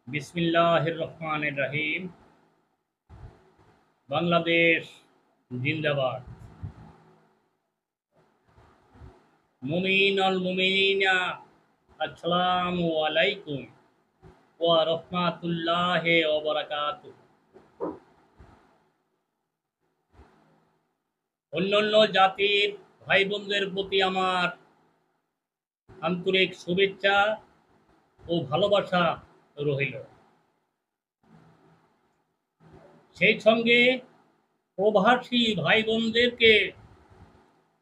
বিসমিল্লাহির রহমানির রহিম। বাংলাদেশ জিন্দাবাদ। মুমিন আল মুমিনিনা আসসালামু আলাইকুম ওয়া রাহমাতুল্লাহি ওয়া বারাকাতুহু। অন্যান্য জাতির ভাই বোনদের প্রতি আমার আন্তরিক শুভেচ্ছা ও ভালোবাসা রহিল। সেই সঙ্গে প্রবাসী ভাই বোনদেরকে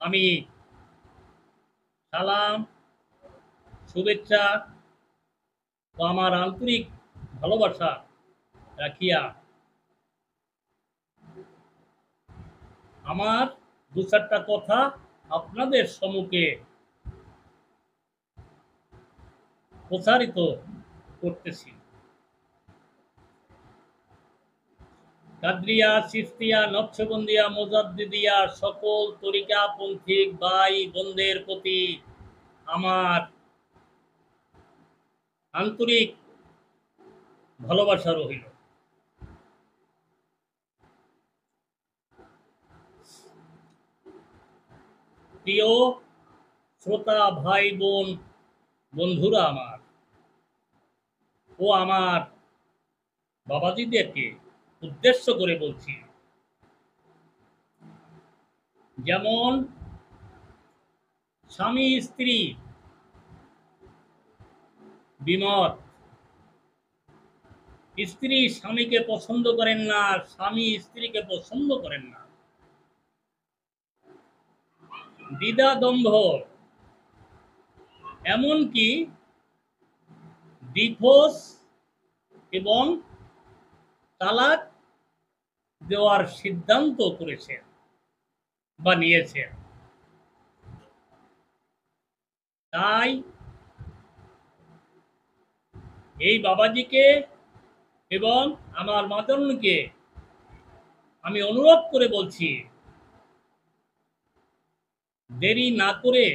আমি সালাম, শুভেচ্ছা ও আমার আন্তরিক ভালোবাসা রাখিয়া আমার দু চারটা কথা আপনাদের সম্মুখে প্রচারিত করতেছি। কাদরিয়া, চিশতিয়া, নকশবন্দিয়া, মুজাদ্দিদিয়া সকল তরিকা পন্থিক ভাই বোনদের প্রতি আমার আন্তরিক ভালোবাসা রহিল। প্রিয় শ্রোতা ভাই বোন বন্ধুরা আমার ও আমার বাবাজিদেরকে উদ্দেশ্য করে বলছি, যেমন স্বামী স্ত্রী বিমত, স্ত্রী স্বামীকে পছন্দ করেন না, স্বামী স্ত্রীকে পছন্দ করেন না, দ্বিধাদ্বন্দ্ব, এমনকি ডিভোর্স এবং তালাক দেওয়ার সিদ্ধান্ত করেছেন বা নিয়েছেন। তাই এই বাবাজিকে এবং আমার মাতরকে আমি অনুরোধ করে বলছি, দেরি না করে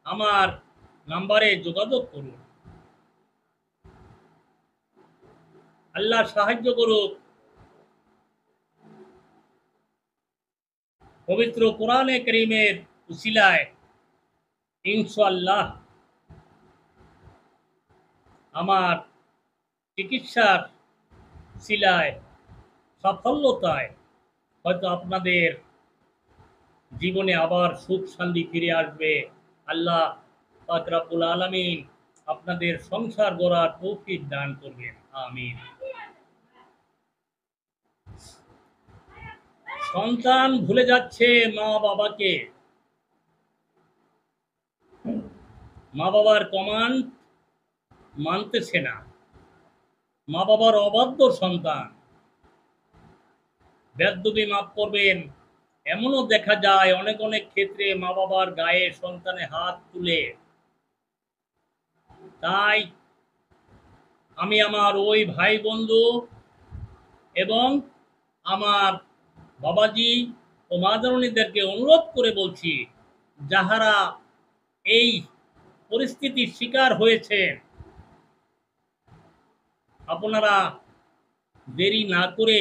আমার নাম্বারে যোগাযোগ করুন। আল্লাহ সাহায্য করুক। পবিত্র কোরআনে কারীমের উসিলায় ইনশাআল্লাহ আমার চিকিৎসার উসিলায় সাফল্যতায় হয়তো আপনাদের জীবনে আবার সুখ শান্তি ফিরে আসবে। আল্লাহ পাক রব্বুল আলামিন আপনাদের সংসার গড়ার তৌফিক দান করবেন, আমিন। সন্তান ভুলে যাচ্ছে মা বাবাকে, মা বাবার কমান্ড মানতেছে না, মা বাবার অবাধ্য সন্তান। বেয়াদবি মাফ করবেন, এমনও দেখা যায় অনেক অনেক ক্ষেত্রে মা বাবার গায়ে সন্তানে হাত তুলে। তাই আমি আমার ওই ভাই বন্ধু এবং আমার বাবাজি ও মাদারণীদেরকে অনুরোধ করে বলছি, যাহারা এই পরিস্থিতির শিকার হয়েছে, আপনারা দেরি না করে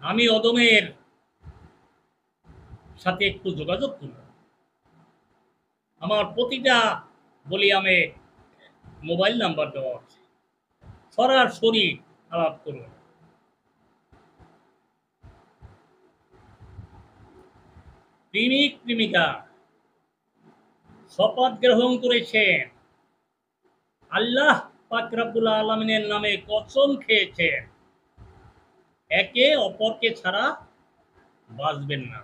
আমি অদমের সাথে একটু যোগাযোগ করুন। আমার প্রতিটা বলিয়ামে মোবাইল নাম্বার দেওয়া আছে, সরাসরি আলাপ করুন। প্রেমিক প্রেমিকা শপথ গ্রহণ করেছেন, আল্লাহ পাক রব্বুল আলামিনের নামে কসম খেয়েছেন, একে অপরকে ছাড়া বাঁচবেন না।